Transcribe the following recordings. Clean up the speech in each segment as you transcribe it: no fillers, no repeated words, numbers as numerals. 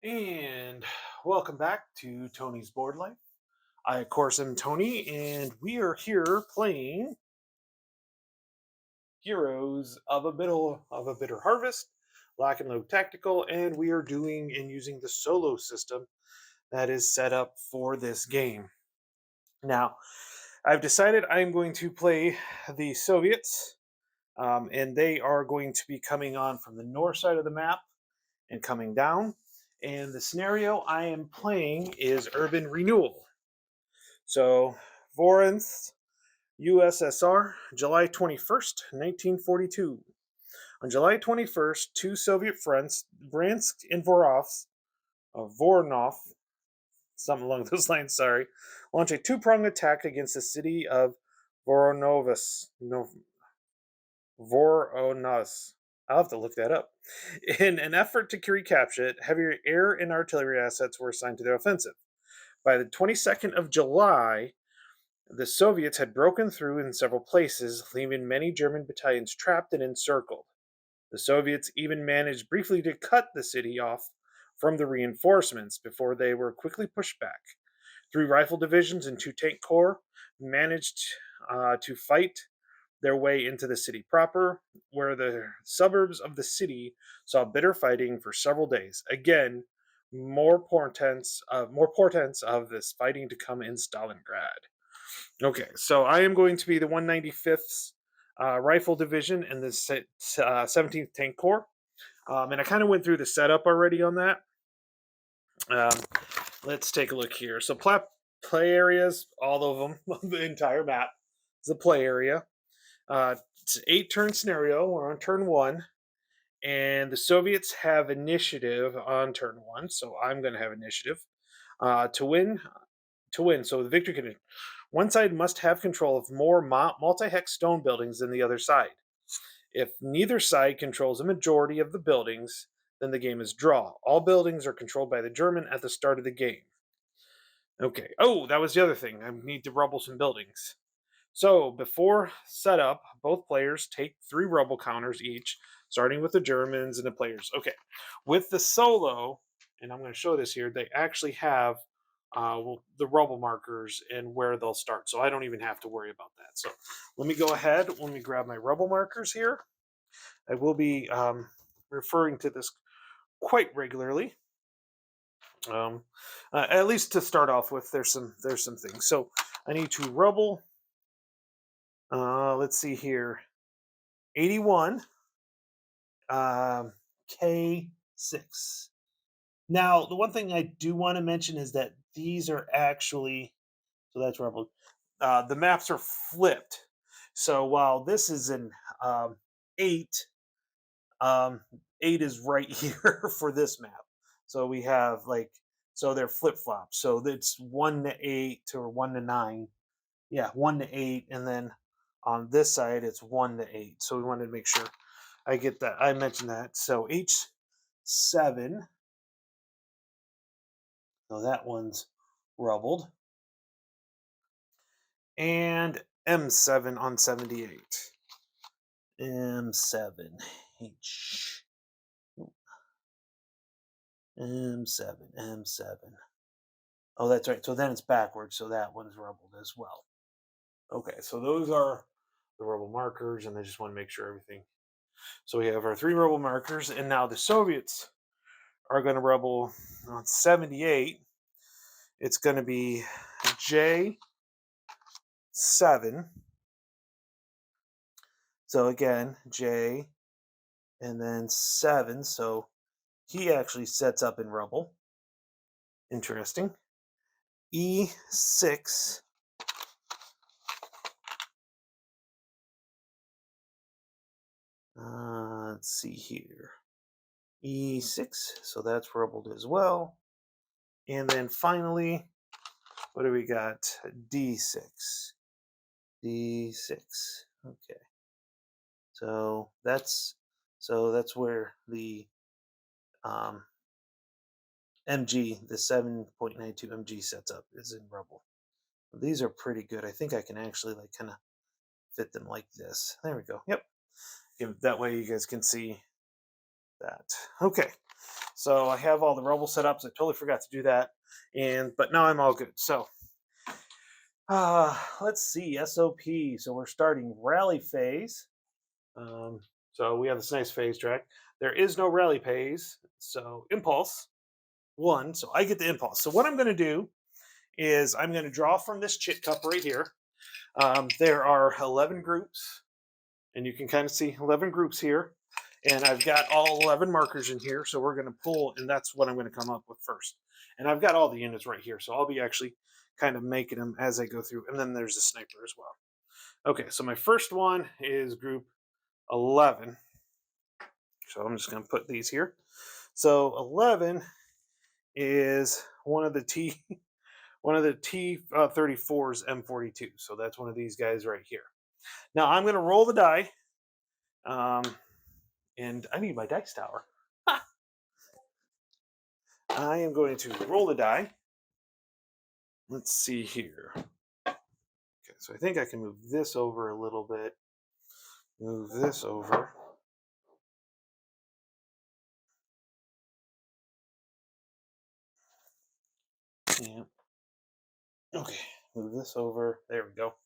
And welcome back to Tony's Board Life. I, of course, am Tony, and we are here playing Heroes of a Bitter Harvest, Lock and Load Tactical, and we are doing and using the solo system that is set up for this game. Now, I've decided I'm going to play the Soviets, and they are going to be coming on from the north side of the map and coming down. And the scenario I am playing is Urban Renewal. So, Vorinth, USSR, July 21st, 1942. On July 21st, two Soviet fronts, Bryansk and Voronov, something along those lines, sorry, launch a two-pronged attack against the city of Voronovas. No, Voronos. I'll have to look that up. In an effort to recapture it, heavier air and artillery assets were assigned to the offensive. By the 22nd of July, the Soviets had broken through in several places, leaving many German battalions trapped and encircled. The Soviets even managed briefly to cut the city off from the reinforcements before they were quickly pushed back. 3 rifle divisions and 2 tank corps managed to fight their way into the city proper, where the suburbs of the city saw bitter fighting for several days. Again, more portents of this fighting to come in Stalingrad. Okay, so I am going to be the 195th Rifle Division and the 17th Tank Corps. And I kind of went through the setup already on that. Um, let's take a look here. So play areas, all of them, the entire map is a play area. It's an 8-turn scenario. We're on turn 1. And the Soviets have initiative on turn 1, so I'm going to have initiative. To win, so the victory can. One side must have control of more multi-hex stone buildings than the other side. If neither side controls a majority of the buildings, then the game is draw. All buildings are controlled by the German at the start of the game. Okay. Oh, that was the other thing. I need to rubble some buildings. So before setup, both players take 3 rubble counters each, starting with the Germans and the players. Okay. With the solo, and I'm going to show this here, they actually have the rubble markers and where they'll start. So I don't even have to worry about that. So let me go ahead. Let me grab my rubble markers here. I will be referring to this quite regularly. At least to start off with, there's some things. So I need to rubble. Let's see here. 81 K6. Now, the one thing I do want to mention is that these are actually, so that's rubble. The maps are flipped. So while this is an 8, 8 is right here for this map. So we have so they're flip flops. So it's 1 to 8 or 1 to 9. Yeah, 1 to 8, and then on this side it's 1 to 8. So we wanted to make sure I get that. I mentioned that. So H7. So that one's rubbled. And M7 on 78. M7. H. M7. M7. Oh, that's right. So then it's backwards. So that one's rubbled as well. Okay, so those are the rubble markers, and I just want to make sure everything. So we have our 3 rubble markers, and now the Soviets are going to rubble on 78. It's going to be J7. So again, J and then 7. So he actually sets up in rubble. Interesting. E6. Let's see here. E6. So that's rubbled as well. And then finally, what do we got? D6. D6. Okay. So that's where the um, MG, the 7.92 MG sets up is in rubble. These are pretty good. I think I can actually like kind of fit them like this. There we go. Yep. That way you guys can see that. Okay. So I have all the rubble setups. I totally forgot to do that. But now I'm all good. So let's see. SOP. So we're starting rally phase. So we have this nice phase track. There is no rally phase. So impulse 1. So I get the impulse. So what I'm going to do is I'm going to draw from this chit cup right here. There are 11 groups, and you can kind of see 11 groups here. And I've got all 11 markers in here, so we're going to pull, and that's what I'm going to come up with first. And I've got all the units right here, so I'll be actually kind of making them as I go through. And then there's a sniper as well. Okay, so my first one is group 11. So I'm just going to put these here. So 11 is one of the T-34's M42. So that's one of these guys right here. Now I'm going to roll the die. And I need my dice tower. I am going to roll the die. Let's see here. Okay, so I think I can move this over a little bit. Move this over. Yeah. Okay, move this over. There we go.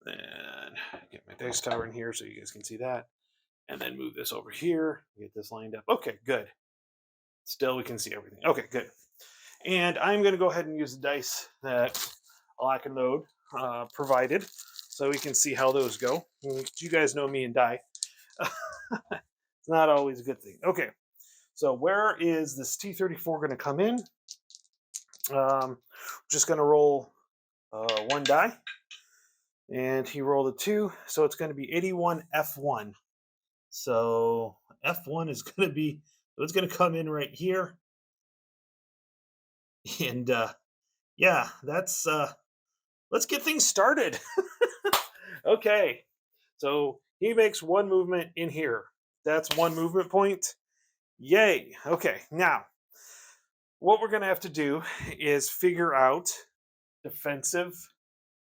And get my dice tower in here so you guys can see that. And then move this over here. Get this lined up. Okay, good. Still, we can see everything. Okay, good. And I'm going to go ahead and use the dice that Lock and Load provided so we can see how those go. You guys know me and die. It's not always a good thing. Okay, so where is this T-34 going to come in? Just going to roll one die. And he rolled a 2, so it's going to be 81 F1. So F1 is going to be, it's going to come in right here. And yeah, that's, let's get things started. Okay, so he makes one movement in here. That's one movement point. Yay. Okay, now what we're going to have to do is figure out defensive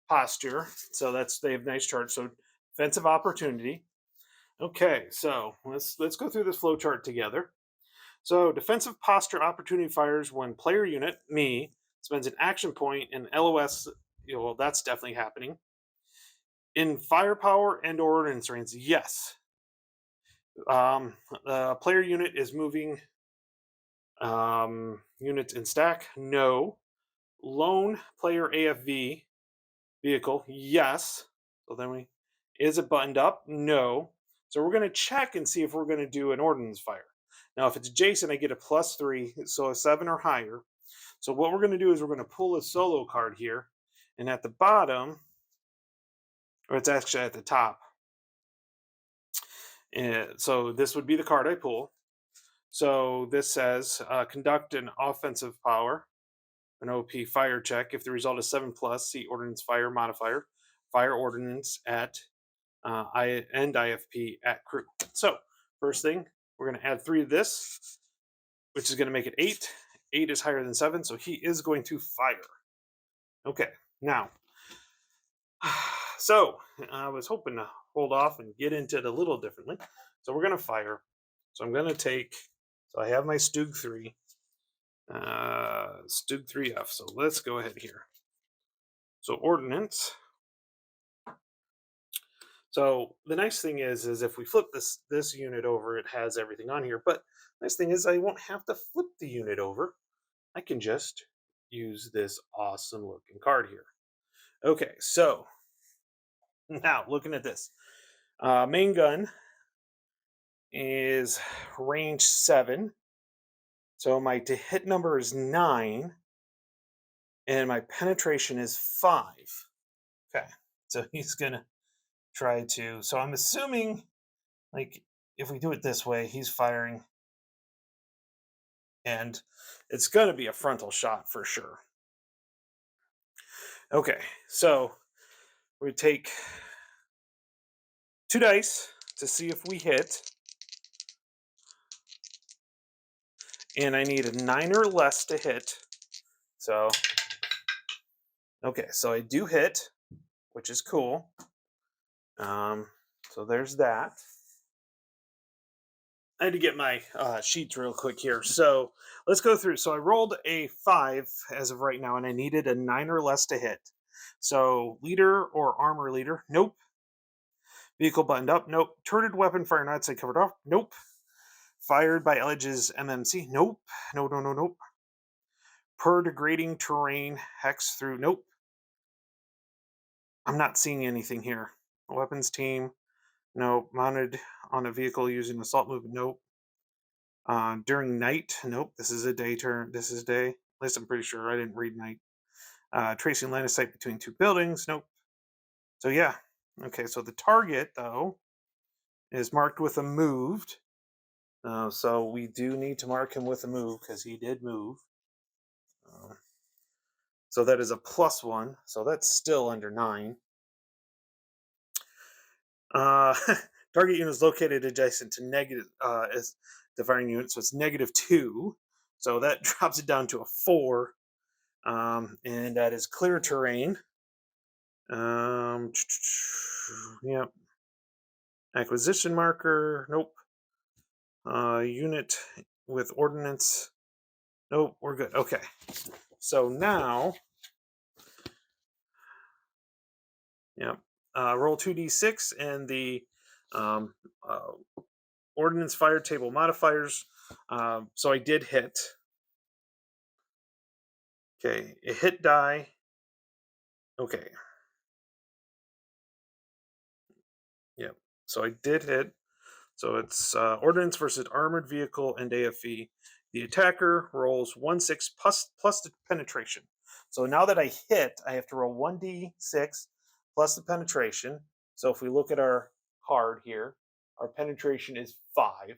posture. So they have nice charts. So defensive opportunity. Okay, so let's go through this flow chart together. So defensive posture opportunity fires when player unit, me, spends an action point and LOS, well, that's definitely happening. In firepower and ordnance range, yes. The player unit is moving units in stack, no. Lone player AFV vehicle, yes. So then is it buttoned up? No. So we're going to check and see if we're going to do an ordnance fire. Now, if it's Jason, I get a +3, so a 7 or higher. So what we're going to do is we're going to pull a solo card here, and at the bottom, or it's actually at the top. And so this would be the card I pull. So this says conduct an offensive power, an OP fire check. If the result is 7+, see ordnance fire modifier, fire ordnance at IFP at crew. So first thing, we're going to add 3 to this, which is going to make it 8. 8 is higher than 7, so he is going to fire. Okay, now, so I was hoping to hold off and get into it a little differently. So we're going to fire. So I'm going to take, so I have my Stug 3, Stug 3F. So let's go ahead here. So ordnance. So the nice thing is if we flip this unit over, it has everything on here. But nice thing is I won't have to flip the unit over. I can just use this awesome looking card here. Okay, so now looking at this. Main gun is range 7. So my to hit number is 9. And my penetration is 5. Okay, so he's going to try to. So I'm assuming, like, if we do it this way, he's firing And it's going to be a frontal shot for sure. Okay, so we take 2 dice to see if we hit. And I need a 9 or less to hit. So, okay, so I do hit, which is cool. So there's that. I had to get my sheets real quick here. So let's go through. So I rolled a 5 as of right now, and I needed a 9 or less to hit. So leader or armor leader, nope. Vehicle buttoned up, nope. Turreted weapon fire outside covered off, nope. Fired by Edge's MMC, nope. No, no, no, nope. Per degrading terrain, hex through, nope. I'm not seeing anything here. Weapons team, nope. Mounted on a vehicle using assault movement, nope. During night, nope. This is a day turn. This is day. At least I'm pretty sure. I didn't read night. Tracing line of sight between 2 buildings, nope. So yeah. Okay, so the target, though, is marked with a moved. So we do need to mark him with a move because he did move. So that is a +1. So that's still under 9. Target unit is located adjacent to negative is the firing unit, so it's -2. So that drops it down to a 4. And that is clear terrain. Yep. Acquisition marker, nope. Unit with ordnance, nope. We're good. Okay. So now, yep. Roll 2d6 and the um, uh, ordnance fire table modifiers. So I did hit. Okay, a hit die. Okay. Yep. So I did hit. So it's ordnance versus armored vehicle and AFE. The attacker rolls 1/6 plus the penetration. So now that I hit, I have to roll 1d6 plus the penetration. So if we look at our card here, our penetration is 5.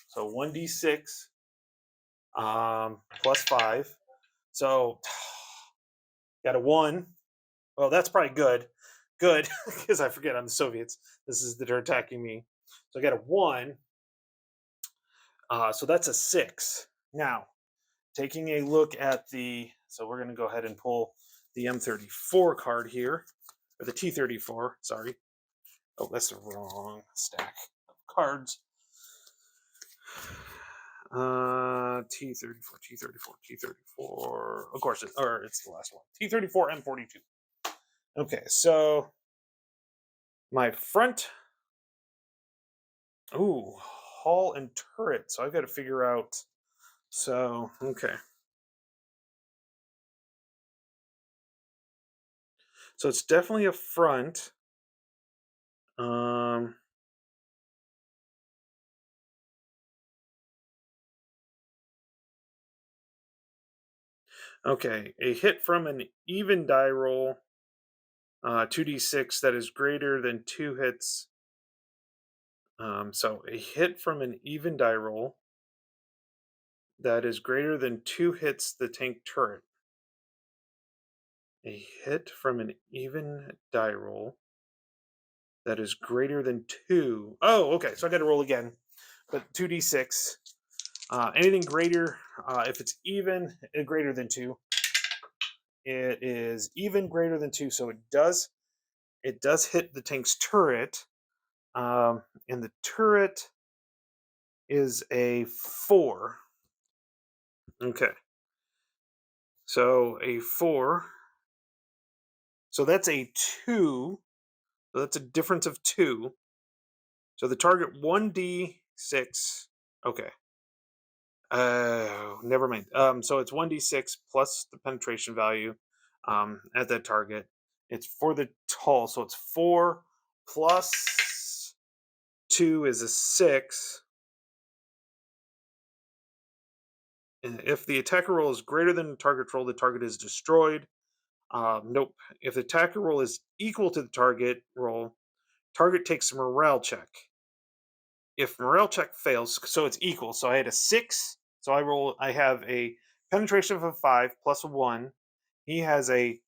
So 1d6 plus 5. So got a 1. Well, that's probably good. Good, because I forget I'm the Soviets. This is that they're attacking me. So I got a 1. So that's a 6. Now, taking a look at so we're going to go ahead and pull the M34 card here, or the T34, sorry. Oh, that's the wrong stack of cards. T34, T34, T34. Of course, it's the last one. T34, M42. Okay, so my front. Ooh, hull and turret. So I've got to figure out. So, okay. So it's definitely a front. Um, okay, a hit from an even die roll, 2d6 that is greater than 2 hits. So a hit from an even die roll that is greater than 2 hits the tank turret. A hit from an even die roll that is greater than 2. Oh, okay. So I got to roll again, but 2d6. Anything greater, if it's even greater than 2, it is even greater than 2. So it does hit the tank's turret, and the turret is a 4. Okay, so a 4. So that's a 2. So that's a difference of 2. So the target 1d6. Okay. Never mind. So it's 1d6 plus the penetration value at that target. It's for the hull, so it's 4 plus 2 is a 6. And if the attacker roll is greater than the target roll, the target is destroyed. Nope. If the attacker roll is equal to the target roll, target takes a morale check. If morale check fails, so it's equal. So I had a 6 So I have a penetration of a 5 plus a 1. He has a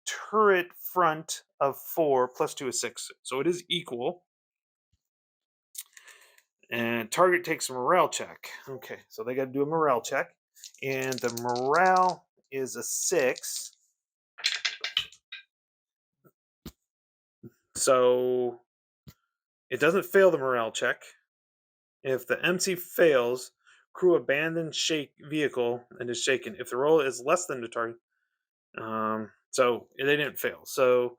turret front of 4 plus 2 is 6. So it is equal. And target takes a morale check. Okay, so they got to do a morale check. And the morale is a 6. So it doesn't fail the morale check. If the MC fails, crew abandons shake vehicle and is shaken. If the roll is less than the target, so they didn't fail. So,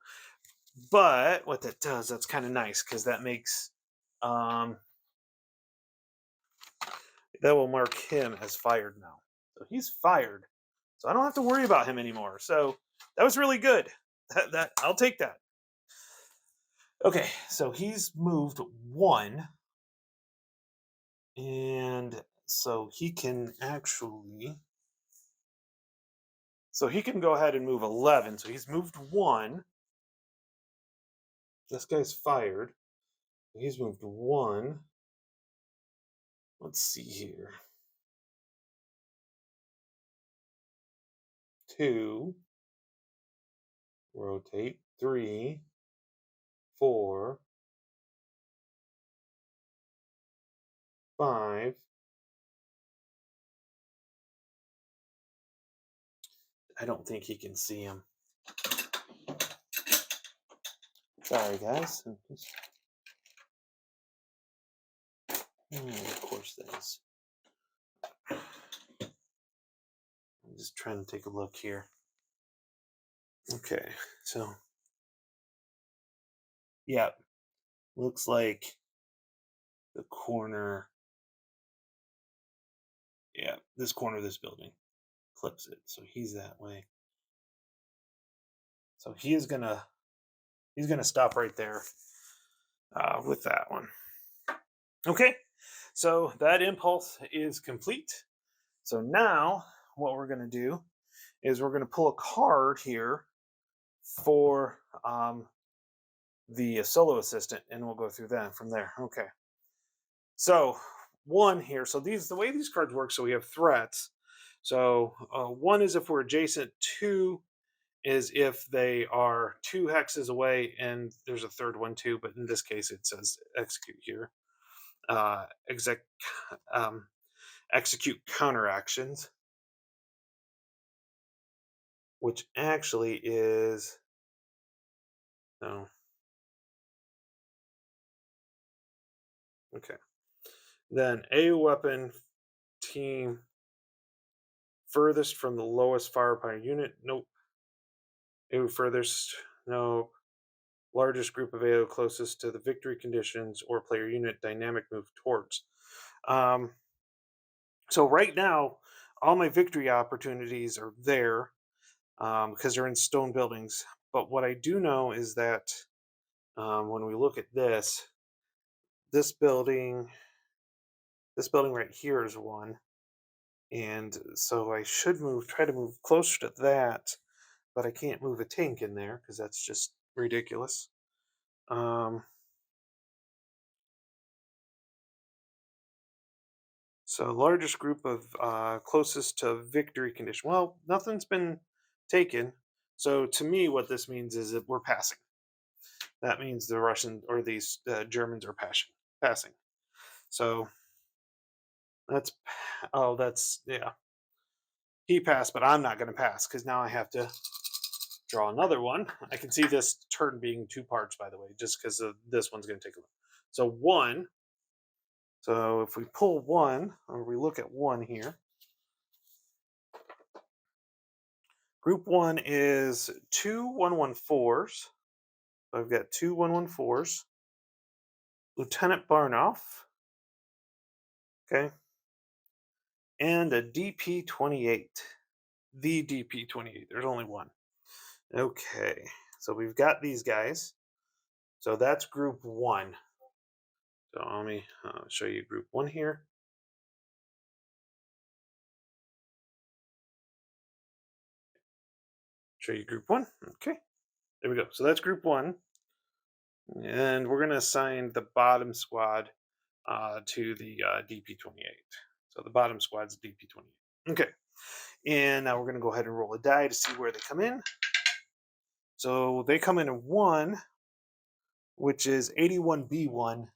but what that does, that's kind of nice because that makes um, that will mark him as fired now. So he's fired. So I don't have to worry about him anymore. So that was really good. That I'll take that. Okay, so he's moved 1, and so he can actually, so he can go ahead and move 11. So he's moved 1. This guy's fired. He's moved 1. Let's see here. 2. Rotate. 3. 4. 5. I don't think he can see him. Sorry, guys. Of course that is. I'm just trying to take a look here. Okay, so yeah, looks like the corner. Yeah, this corner of this building clips it, so he's that way. So he's gonna stop right there with that one. Okay, so that impulse is complete. So now what we're going to do is we're going to pull a card here for the solo assistant, and we'll go through that from there. Okay. So 1 here. So the way these cards work. So we have threats. So 1 is if we're adjacent. 2 is if they are 2 hexes away, and there's a third one too. But in this case, it says execute here. Exec. Execute counteractions, which actually is no. Okay. Then a weapon team furthest from the lowest firepower unit. Nope. A furthest. No. Largest group of AO closest to the victory conditions or player unit dynamic move towards. So right now, all my victory opportunities are there because they're in stone buildings. But what I do know is that when we look at this building right here is 1, and so I should try to move closer to that, but I can't move a tank in there because that's just ridiculous. So largest group of closest to victory condition. Well, nothing's been taken. So to me, what this means is that we're passing. That means the Russian or these Germans are passing. So that's yeah. He passed, but I'm not going to pass because now I have to draw another one. I can see this turn being 2 parts, by the way, just because of this one's going to take a look. So 1. So if we pull 1, or we look at 1 here, group 1 is 2 114s. So I've got 2 114s. Lieutenant Barnoff. Okay. And a DP-28. The DP-28. There's only one. Okay. So we've got these guys. So that's group 1. So let me show you group 1 here. Show you group 1. Okay. There we go. So that's group 1. And we're going to assign the bottom squad to the DP-28. So the bottom squad's DP-28. Okay. And now we're going to go ahead and roll a die to see where they come in. So they come in at 1, which is 81B1.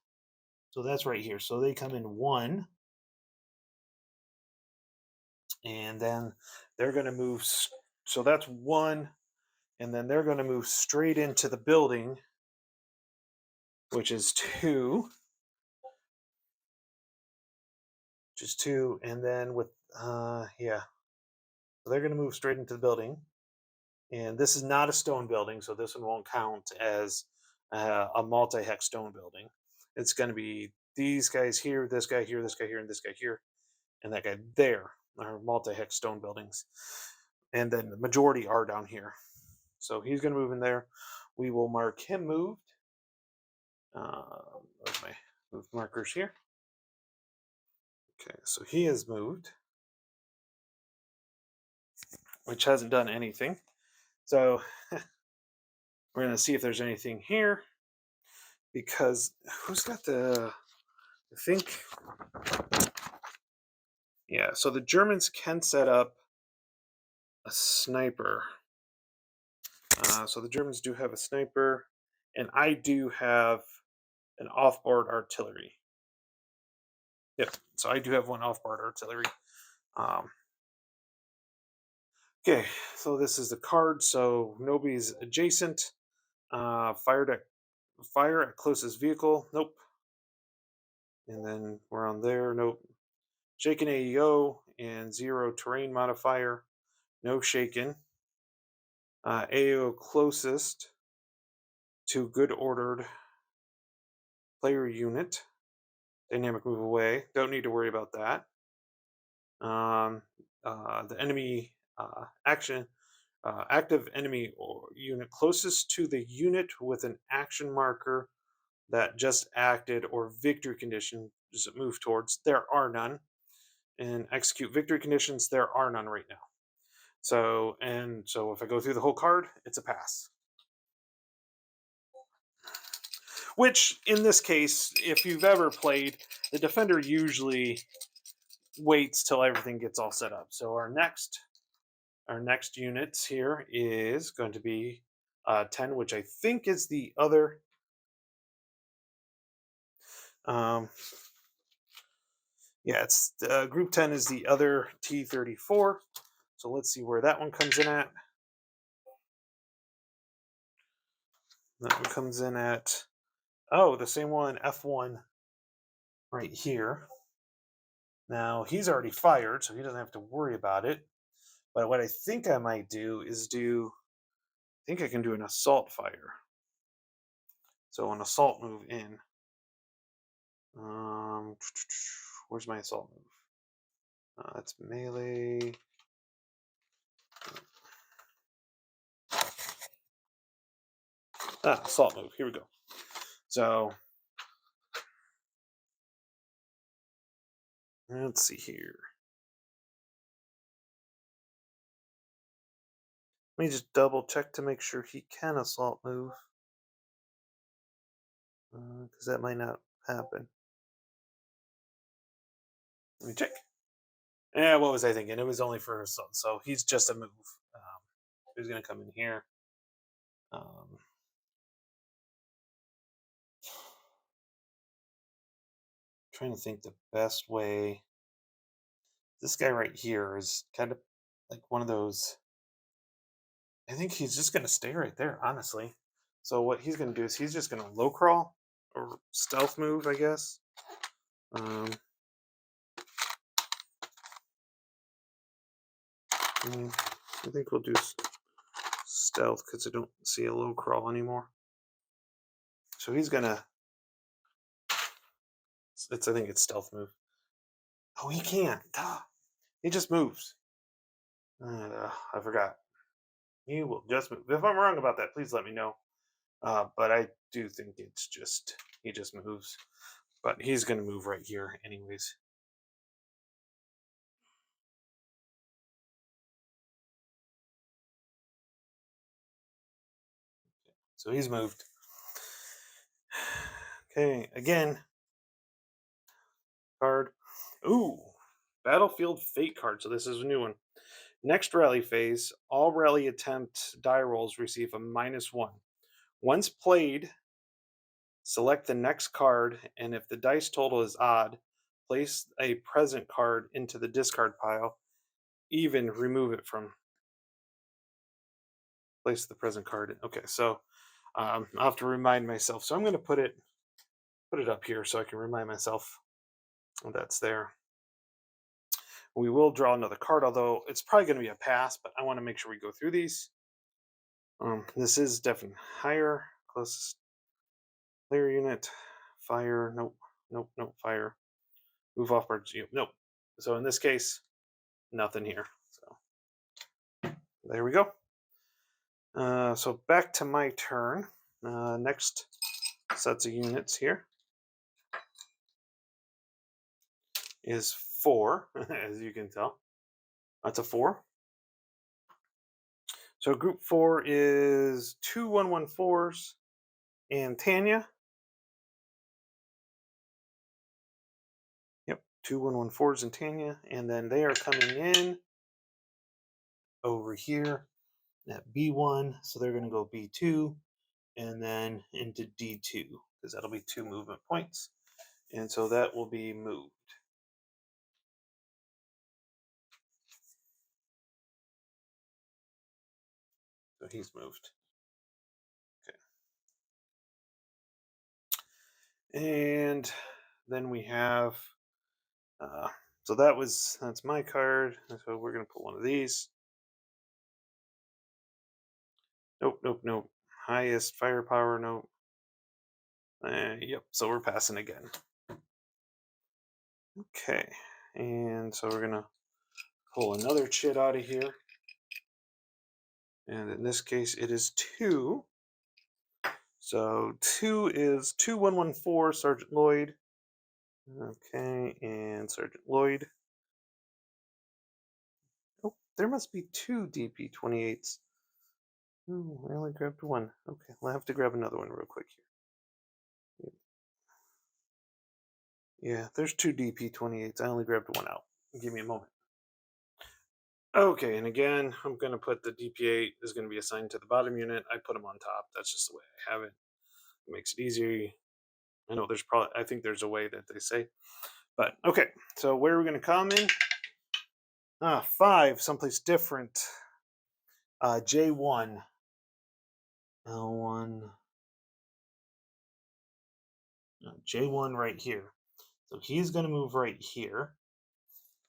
So that's right here. So they come in 1. And then they're going to move. So that's 1. And then they're going to move straight into the building, which is 2. Which is 2. And then with, yeah. So they're going to move straight into the building. And this is not a stone building, so this one won't count as a multi-hex stone building. It's going to be these guys here, this guy here, this guy here, and this guy here, and that guy there are multi-hex stone buildings. And then the majority are down here. So he's going to move in there. We will mark him moved. Where's my move markers here? Okay, so he is moved, which hasn't done anything. So we're going to see if there's anything here, because who's got the, I think, yeah, so the Germans can set up a sniper. So the Germans do have a sniper, and I do have an off-board artillery. Yep, so I do have one off-board artillery. Okay, so this is the card, so nobody's adjacent. Fire at closest vehicle, nope. And then we're on there, nope. Shaken AEO and 0 terrain modifier, no shaken. AEO closest to good ordered player unit. Dynamic move away. Don't need to worry about that. The enemy active enemy or unit closest to the unit with an action marker that just acted or victory condition does it move towards. There are none. And execute victory conditions, there are none right now. So if I go through the whole card, it's a pass. Which, in this case, if you've ever played, the defender usually waits till everything gets all set up. So our next units here is going to be 10, which I think is the other. Yeah, it's group 10 is the other T-34. So let's see where that one comes in at. That one comes in at, oh, the same one, F1, right here. Now, he's already fired, so he doesn't have to worry about it. But what I think I might do is I think I can do an assault fire. So an assault move in. Where's my assault move? That's melee. Assault move. Here we go. So let's see here. Let me just double check to make sure he can assault move, because that might not happen. Let me check. Yeah, what was I thinking? It was only for assault, so he's just a move. He's going to come in here. Trying to think the best way. This guy right here is kind of like one of those. I think he's just going to stay right there, honestly. So what he's going to do is he's just going to low crawl or stealth move, I guess. I think we'll do stealth because I don't see a low crawl anymore. So he's going to. I think it's stealth move. Oh, he can't. He just moves. I forgot. He will just move. If I'm wrong about that, please let me know. But I do think it's just he just moves. But he's going to move right here anyways. So he's moved. Okay, again. Card. Ooh. Battlefield Fate card. So this is a new one. Next rally phase, all rally attempt die rolls receive a -1. Once played, select the next card, and if the dice total is odd, place a present card into the discard pile. Even remove it from place the present card. Okay, so I'll have to remind myself. So I'm going to put it up here so I can remind myself that's there. We will draw another card, although it's probably going to be a pass, but I want to make sure we go through these. This is definitely higher, closest player unit, fire, nope, nope, nope, fire, move off birds, nope. So in this case, nothing here. So there we go. So back to my turn. Next sets of units here is 4, as you can tell. That's a 4. So group 4 is 2 114s and Tanya. Yep, 2 114s and Tanya. And then they are coming in over here at B1. So they're going to go B2 and then into D2 because that'll be 2 movement points. And so that will be moved. So he's moved. And then we have, so that's my card. So we're going to put one of these. Nope, nope, nope. Highest firepower, nope. Yep, so we're passing again. Okay, and so we're going to pull another chit out of here. And in this case, it is 2. So 2 is 2 114, Sergeant Lloyd. Okay, and Sergeant Lloyd. Oh, there must be 2 DP-28s. Oh, I only grabbed 1. Okay, I'll have to grab another one real quick here. Yeah, there's 2 DP-28s. I only grabbed 1 out. Give me a moment. Okay, and again, I'm going to put the DP-8 is going to be assigned to the bottom unit. I put them on top. That's just the way I have it. It makes it easier. I think there's a way that they say. But okay, so where are we going to come in? 5, someplace different. J1. L1. J1 right here. So he's going to move right here.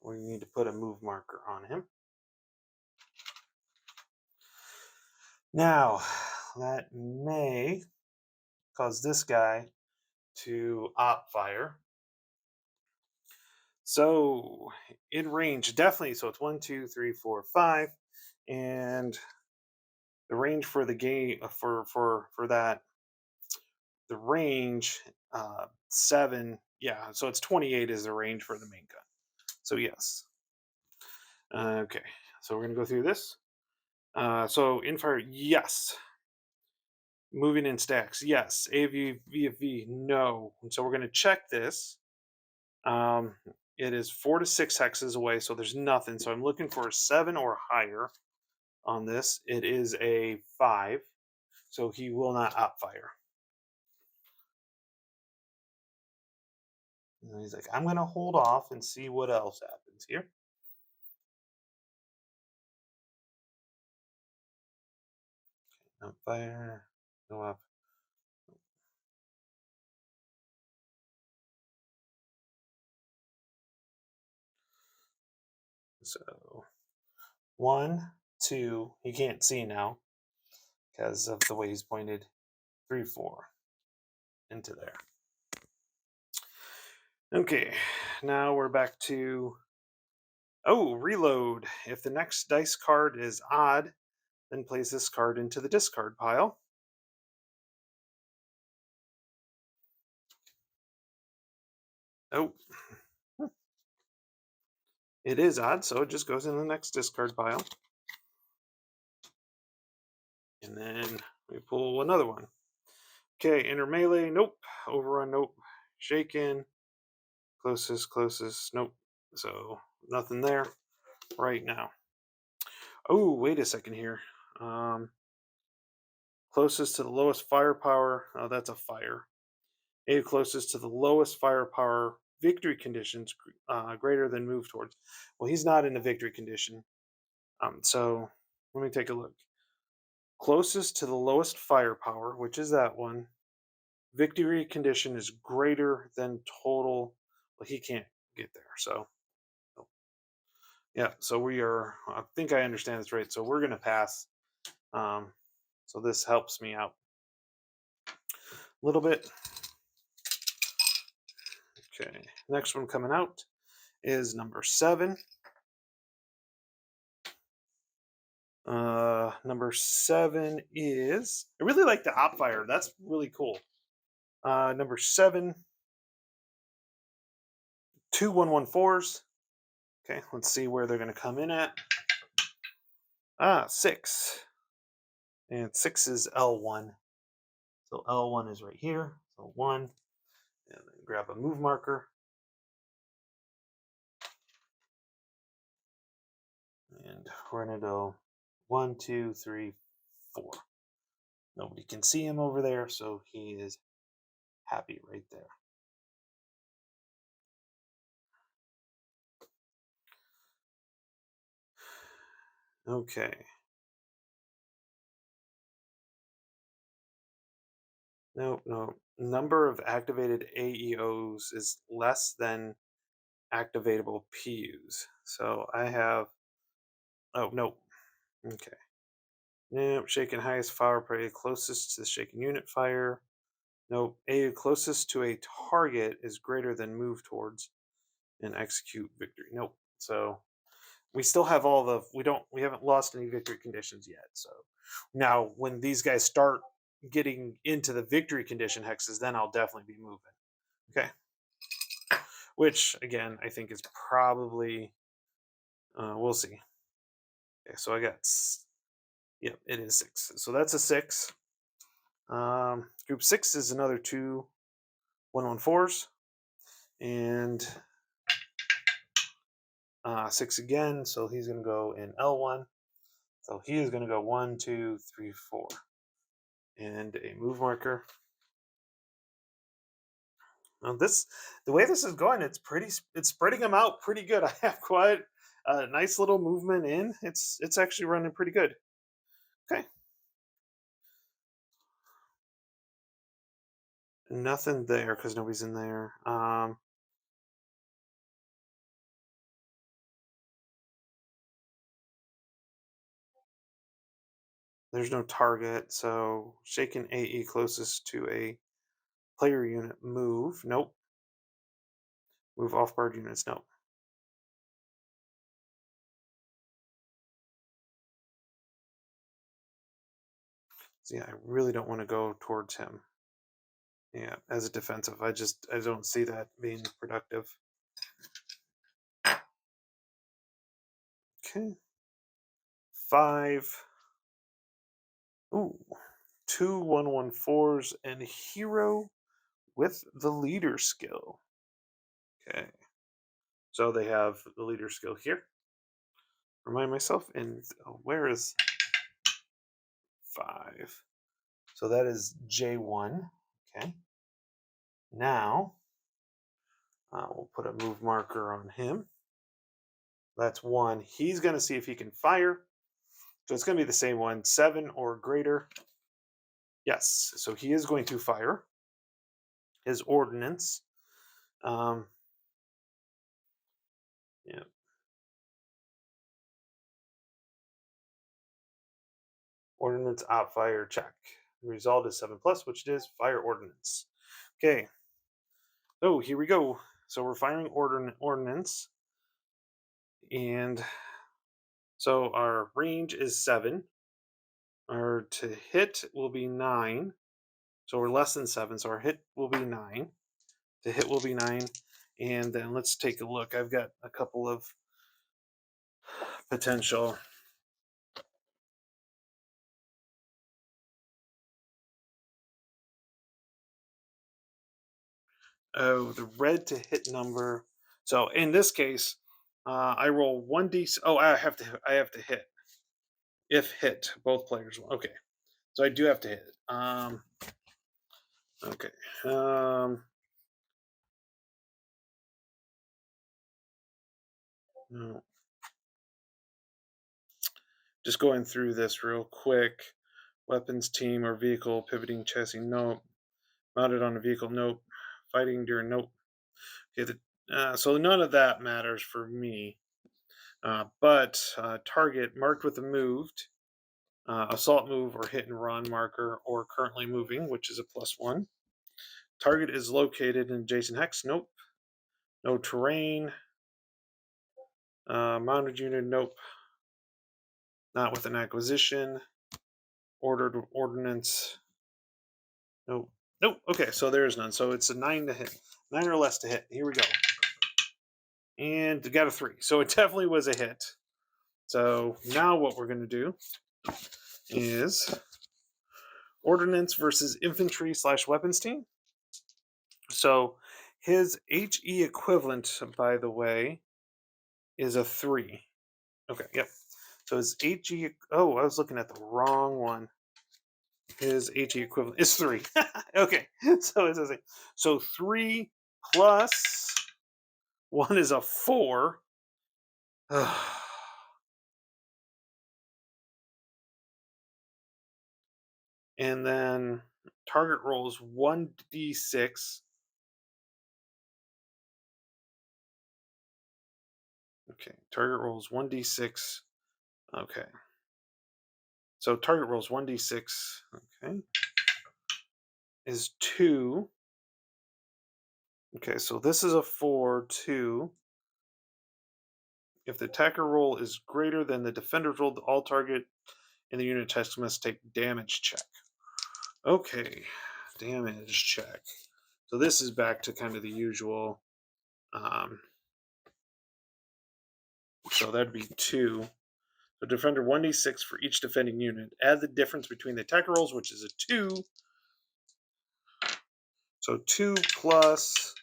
We need to put a move marker on him. Now, that may cause this guy to op fire. So in range, definitely. So it's 1, 2, 3, 4, 5, and the range for the game for that the range 7. Yeah, so it's 28 is the range for the main gun. So yes. Okay, so we're gonna go through this. So in fire, yes. Moving in stacks, yes. AV, VFV, no. And so we're going to check this. It is 4 to 6 hexes away, so there's nothing. So I'm looking for a 7 or higher on this. It is a 5, so he will not op fire. And he's like, I'm going to hold off and see what else happens here. No fire, no op. So 1, 2, he can't see now because of the way he's pointed. 3, 4 into there. Okay, now we're back to reload. If the next dice card is odd, then place this card into the discard pile. Oh, it is odd, so it just goes in the next discard pile. And then we pull another one. Okay, enter melee, nope. Overrun, nope. Shaken, closest, nope. So Nothing there right now. Oh, wait a second here. Closest to the lowest firepower. Oh, that's a fire. A closest to the lowest firepower victory conditions greater than move towards. Well, he's not in a victory condition. So let me take a look. Closest to the lowest firepower, which is that one. Victory condition is greater than total. Well, he can't get there. So yeah, so we are. I think I understand this right. So we're gonna pass. Um, so this helps me out a little bit. Okay, next one coming out is number 7. Number 7 is, I really like the op fire. That's really cool. Number 7, 2 114s. Okay, let's see where they're going to come in at. 6. And 6 is L1. So L1 is right here. So 1. And then grab a move marker. And we're going to go 1, 2, 3, 4. Nobody can see him over there, so he is happy right there. Okay. Nope, no. Number of activated AEOs is less than activatable PUs. So I have, oh, no. Okay. Nope, shaken highest fire prey closest to the shaken unit fire. Nope, A closest to a target is greater than move towards and execute victory. Nope. So we still have all the, we haven't lost any victory conditions yet. So now when these guys start getting into the victory condition hexes, then I'll definitely be moving. Okay. Which again, I think is probably, we'll see. Okay, so I got, yep, it is 6. So that's a 6. Group 6 is another 2 114s, and 6 again. So he's going to go in L1. So he is going to go 1, 2, 3, 4, and a move marker. Now this, the way this is going, it's spreading them out pretty good. I have quite a nice little movement in. It's actually running pretty good. Okay. Nothing there because nobody's in there. There's no target, so shaken AE closest to a player unit move. Nope. Move off guard units. Nope. So yeah, I really don't want to go towards him. Yeah, as a defensive, I don't see that being productive. Okay. 5. Ooh. 2 114s and hero with the leader skill. Okay. So they have the leader skill here. Remind myself, and where is 5? So that is J1. Okay. Now, we'll put a move marker on him. That's 1. He's going to see if he can fire. So it's going to be the same one, 7 or greater. Yes. So he is going to fire his ordnance. Yeah. Ordnance op fire check. The result is 7 plus, which it is fire ordnance. Okay. Oh, here we go. So we're firing ordnance. And so our range is 7. Our to hit will be 9. So we're less than 7. So our hit will be 9. The hit will be 9. And then let's take a look. I've got a couple of potential. Oh, the red to hit number. So in this case, I roll 1d. Oh, I have to hit. If hit, both players. Okay, so I do have to hit. Okay. Um. No, just going through this real quick. Weapons team or vehicle pivoting chassis. Nope. Mounted on a vehicle. Nope. Fighting during. Nope. Okay. So none of that matters for me. But target marked with a moved, assault move or hit and run marker, or currently moving, which is a +1. Target is located in adjacent hex. Nope. No terrain. Mounted unit. Nope. Not with an acquisition. Ordered ordnance. Nope. Nope. Okay, so there is none. So it's a 9 to hit. 9 or less to hit. Here we go. And got a 3. So it definitely was a hit. So now what we're going to do is ordnance versus infantry / weapons team. So his HE equivalent, by the way, is a 3. Okay, yep. So his HE, oh, I was looking at the wrong one. His HE equivalent is 3. Okay, so it's a thing. So 3 plus 1 is a 4. And then target rolls 1d6. Okay, target rolls 1d6. Okay. So target rolls 1d6. Okay. Is 2. Okay, so this is a 4, 2. If the attacker roll is greater than the defender's roll, all target in the unit test must take damage check. Okay, damage check. So this is back to kind of the usual. So that'd be 2. So defender 1d6 for each defending unit. Add the difference between the attacker rolls, which is a 2. So 2 plus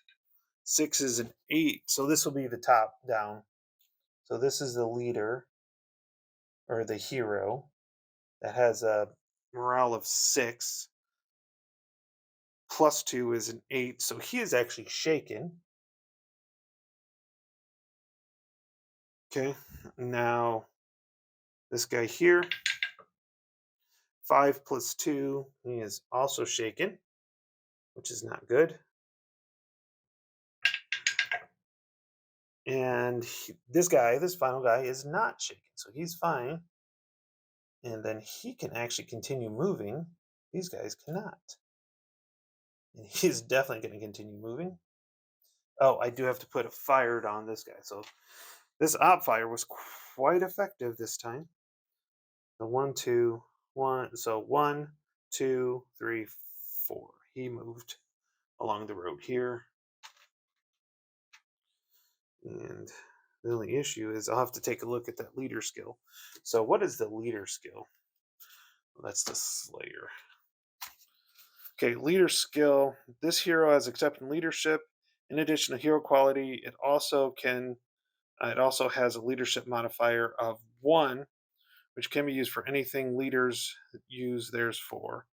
6 is an 8. So this will be the top down. So this is the leader or the hero that has a morale of 6. Plus 2 is an 8. So he is actually shaken. Okay. Now this guy here, 5 plus 2, he is also shaken, which is not good. And this guy, this final guy, is not shaken, so he's fine. And then he can actually continue moving. These guys cannot. And he's definitely going to continue moving. Oh, I do have to put a fired on this guy. So this op fire was quite effective this time. The 1, 2, 1. So 1, 2, 3, 4. He moved along the road here. And the only issue is I'll have to take a look at that leader skill. So what is the leader skill? Well, that's the Slayer. Okay, leader skill. This hero has exceptional leadership. In addition to hero quality, it also has a leadership modifier of 1, which can be used for anything leaders use theirs for.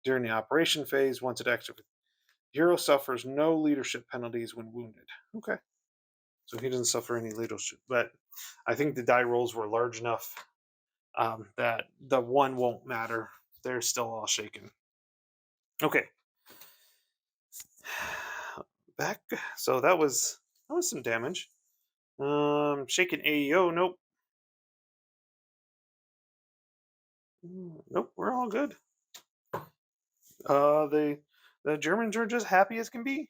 During the operation phase, once it activates, the hero suffers no leadership penalties when wounded. Okay. So he doesn't suffer any leadership. But I think the die rolls were large enough that the 1 won't matter. They're still all shaken. Okay. Back. So that was some damage. Shaken AEO. Nope. Nope. We're all good. The Germans are just happy as can be.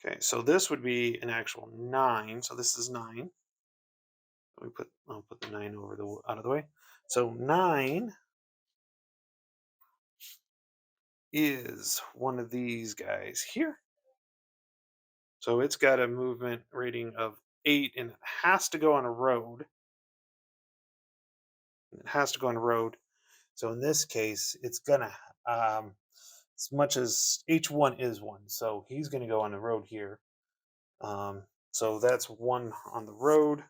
Okay, so this would be an actual 9. So this is 9. I'll put the 9 out of the way. So 9 is one of these guys here. So it's got a movement rating of 8, and it has to go on a road. It has to go on a road. So in this case, it's gonna as much as H1 is one. So he's going to go on the road here. So that's one on the road.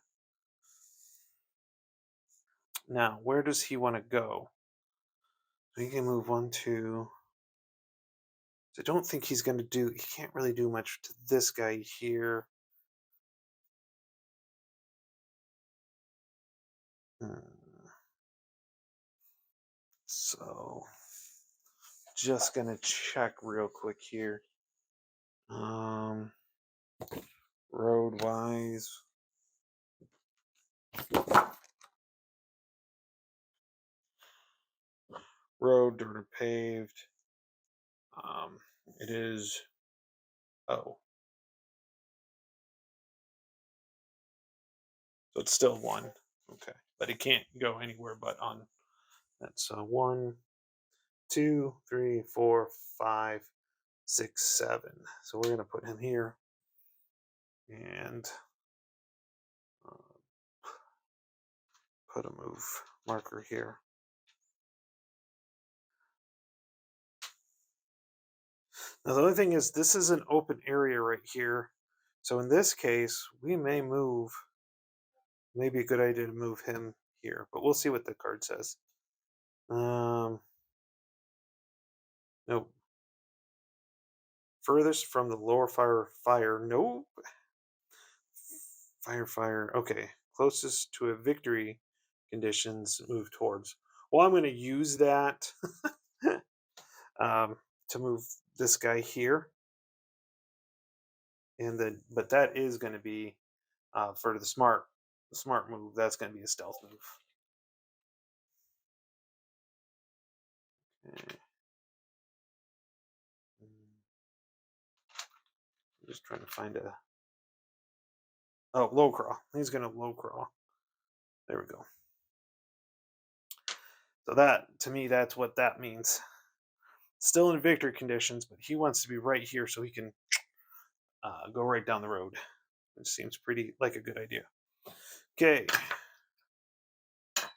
Now, where does he want to go? He can move 1, 2. I don't think he's going to do. He can't really do much to this guy here. So, just gonna check real quick here. Road wise, road dirt or paved. It is. Oh, so it's still one. Okay, but it can't go anywhere but on. That's 1, 2, 3, 4, 5, 6, 7. So we're gonna put him here, and put a move marker here. Now the only thing is, this is an open area right here. So in this case, we may move. Maybe a good idea to move him here, but we'll see what the card says. Nope. Furthest from the lower fire. Nope. Fire. Okay. Closest to a victory conditions move towards. Well, I'm going to use that to move this guy here, and then but that is going to be for the smart move. That's going to be a stealth move. Okay. I'm just trying to find a. Oh, low crawl. He's going to low crawl. There we go. So that, to me, that's what that means. Still in victory conditions, but he wants to be right here so he can go right down the road. Which seems pretty like a good idea. Okay. Let's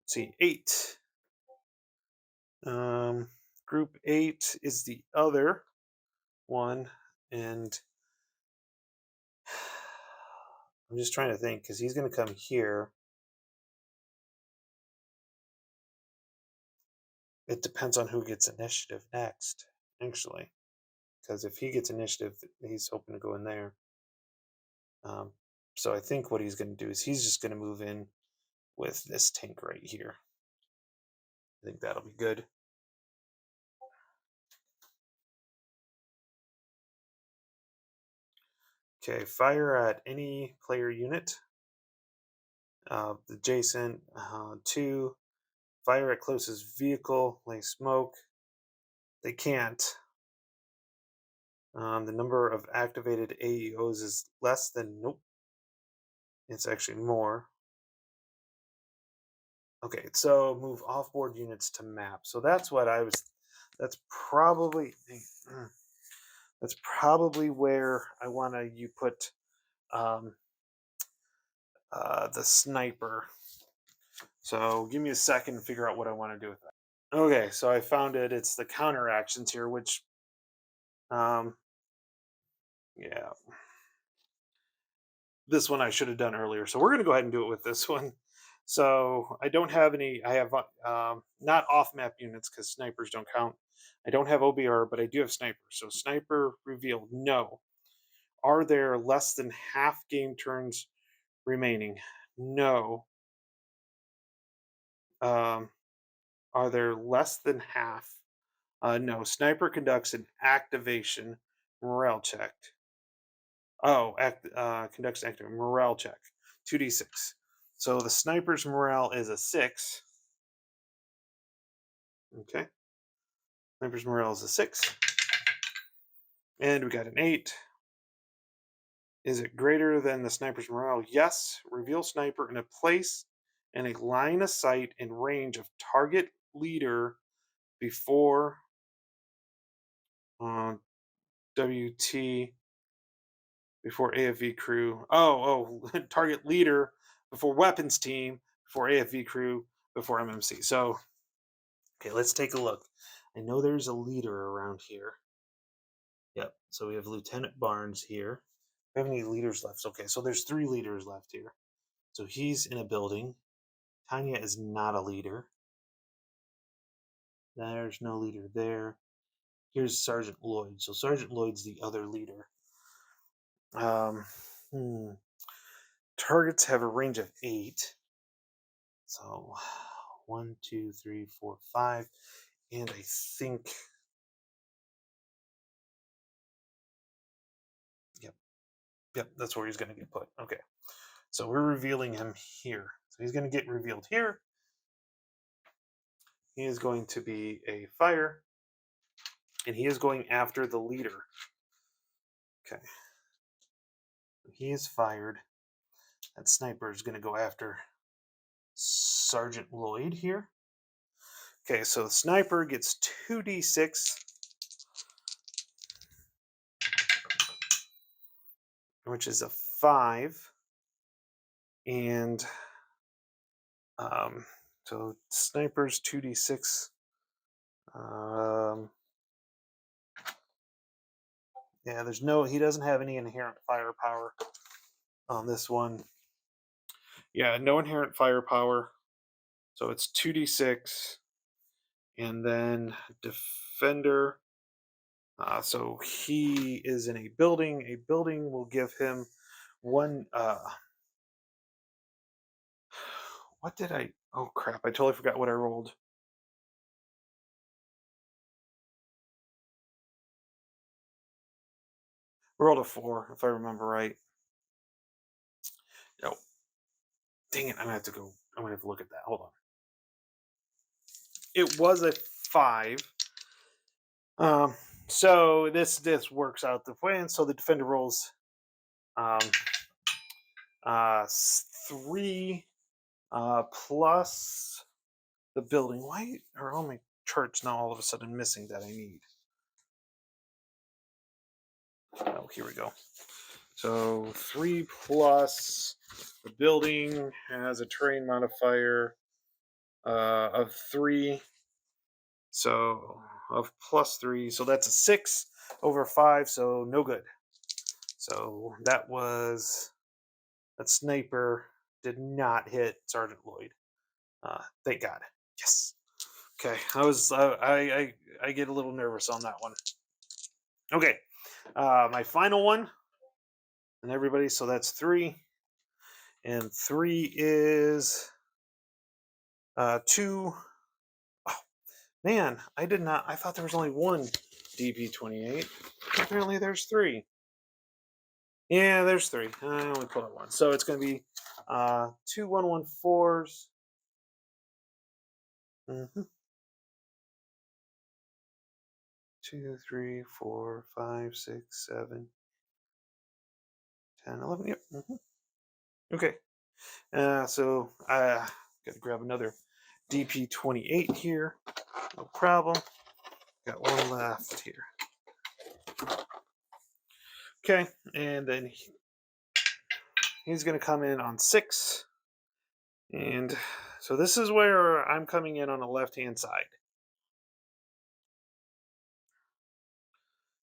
see, 8. Group 8 is the other one, and I'm just trying to think because he's going to come here. It depends on who gets initiative next, actually, because if he gets initiative, he's hoping to go in there. So I think what he's going to do is he's just going to move in with this tank right here. I think that'll be good. Okay, fire at any player unit. Adjacent. 2, fire at closest vehicle, lay smoke. They can't. The number of activated AEOs is less than, nope. It's actually more. Okay, so move offboard units to map. So that's what I was, that's probably where I want to, you put the sniper. So give me a second to figure out what I want to do with that. Okay, so I found it. It's the counter actions here, which, yeah, this one I should have done earlier. So we're going to go ahead and do it with this one. So I don't have any. I have not off map units because snipers don't count. I don't have OBR, but I do have sniper. So sniper revealed. No. Are there less than half game turns remaining? No. Are there less than half? No. Sniper conducts an activation morale check. Oh, conducts an active morale check. 2d6. So the sniper's morale is a 6. Okay. Sniper's morale is a 6. And we got an 8. Is it greater than the sniper's morale? Yes. Reveal sniper in a place and a line of sight and range of target leader before WT, before AFV crew. Target leader before weapons team, before AFV crew, before MMC. So, okay, let's take a look. I know there's a leader around here. Yep. So we have Lieutenant Barnes here. Do we have any leaders left? Okay, so there's 3 leaders left here. So he's in a building. Tanya is not a leader. There's no leader there. Here's Sergeant Lloyd. So Sergeant Lloyd's the other leader. Um, hmm. Targets have a range of 8. So 1, 2, 3, 4, 5. And I think, yep, that's where he's going to get put. Okay. So we're revealing him here. So he's going to get revealed here. He is going to be a fire, and he is going after the leader. Okay. He is fired. That sniper is going to go after Sergeant Lloyd here. Okay, so the sniper gets 2d6, which is a 5. And so sniper's 2d6. Yeah, he doesn't have any inherent firepower on this one. Yeah, no inherent firepower. So it's 2d6. And then defender. So he is in a building. A building will give him 1. What did I? Oh crap! I totally forgot what I rolled. I rolled a 4, if I remember right. Oh, dang it! I'm gonna have to go. I'm gonna have to look at that. Hold on. It was a 5. Um, so this works out the plan. So the defender rolls um, 3 plus the building. Why are all my charts now all of a sudden missing that I need? Oh, here we go. So 3 plus the building has a terrain modifier of 3. So of +3. So that's a 6 over 5. So no good. So that sniper did not hit Sergeant Lloyd. Thank God. Yes. Okay. I get a little nervous on that one. Okay. My final one, and everybody. So that's 3, and 3 is 2. Oh, man, I did not. I thought there was only 1 DP28. Apparently, there's 3. Yeah, there's 3. I only put out 1, so it's going to be 2 114s. Mm-hmm. 2, 3, 4, 5, 6, 7, 10, 11. Yep. Mm-hmm. Okay. So I got to grab another DP28 here. No problem. Got 1 left here. Okay, and then he's going to come in on 6. And so this is where I'm coming in on the left-hand side.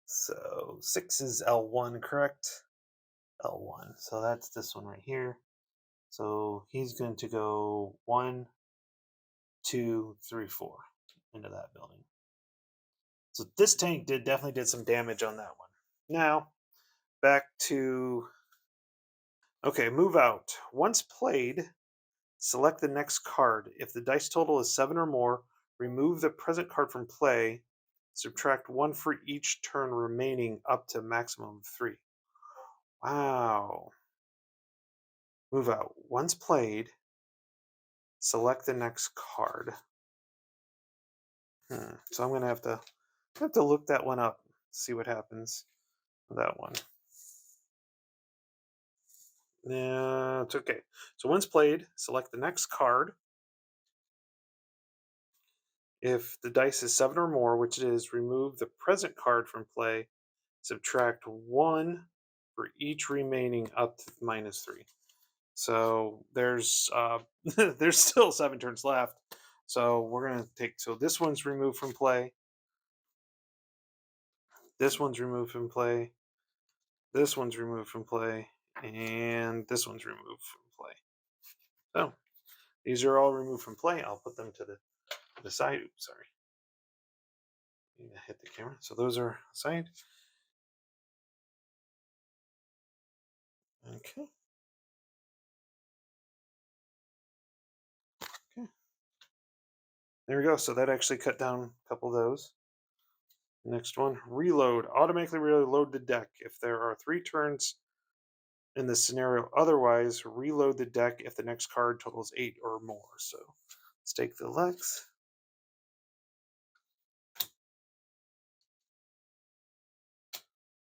So 6 is L1, correct? L1. So that's this one right here. So he's going to go 1, 2, 3, 4 into that building. So this tank definitely did some damage on that one. Now, back to, okay, move out. Once played, select the next card. If the dice total is 7 or more, remove the present card from play. Subtract 1 for each turn remaining up to maximum of 3. Wow. Move out. Once played, select the next card. So I'm going to have to look that one up, see what happens with that one. Yeah, it's okay. So once played, select the next card. If the dice is 7 or more, which it is, remove the present card from play. Subtract 1 for each remaining up to -3. So there's there's still 7 turns left. So we're gonna take, so this one's removed from play. This one's removed from play. This one's removed from play. And this one's removed from play. So these are all removed from play. I'll put them to the side. Oops, sorry. Hit the camera. So those are aside. Okay. Okay. There we go. So that actually cut down a couple of those. Next one, reload. Automatically reload the deck if there are 3 turns in this scenario. Otherwise, reload the deck if the next card totals 8 or more. So let's take the Lex.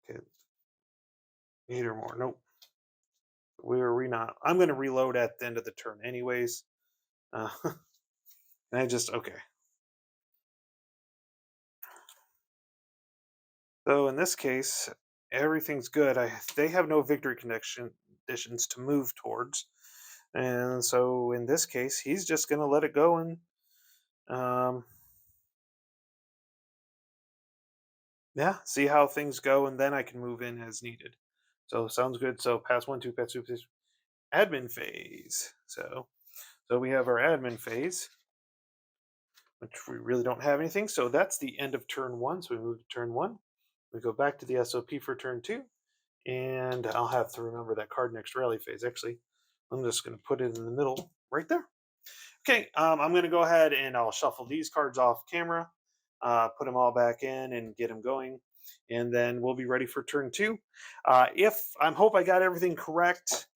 Okay, 8 or more. Nope. Where are we not? I'm going to reload at the end of the turn, anyways. And I just okay. So in this case, everything's good. They have no victory conditions to move towards, and so in this case, he's just going to let it go and um, yeah, see how things go, and then I can move in as needed. So sounds good. So pass 1, 2, pass 2, pass admin phase. So we have our admin phase, which we really don't have anything. So that's the end of turn 1. So we move to turn 1. We go back to the SOP for turn 2, and I'll have to remember that card next rally phase. Actually, I'm just going to put it in the middle right there. Okay, I'm going to go ahead and I'll shuffle these cards off camera, put them all back in and get them going. And then we'll be ready for turn 2. If I hope I got everything correct,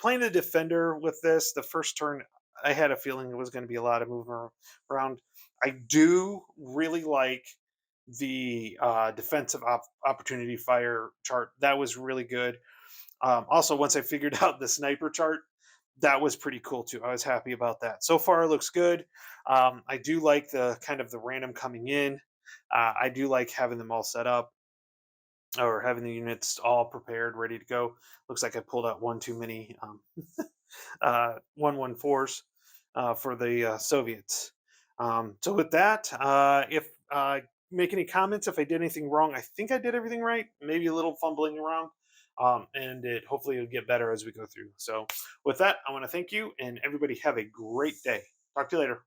playing the defender with this, the first turn, I had a feeling it was going to be a lot of movement around. I do really like the defensive opportunity fire chart. That was really good. Also, once I figured out the sniper chart, that was pretty cool too. I was happy about that. So far, it looks good. I do like the kind of the random coming in. I do like having them all set up or having the units all prepared, ready to go. Looks like I pulled out one too many 114s for the Soviets. So with that, if make any comments if I did anything wrong. I think I did everything right. Maybe a little fumbling around, and it hopefully it'll get better as we go through. So with that, I want to thank you and everybody have a great day. Talk to you later.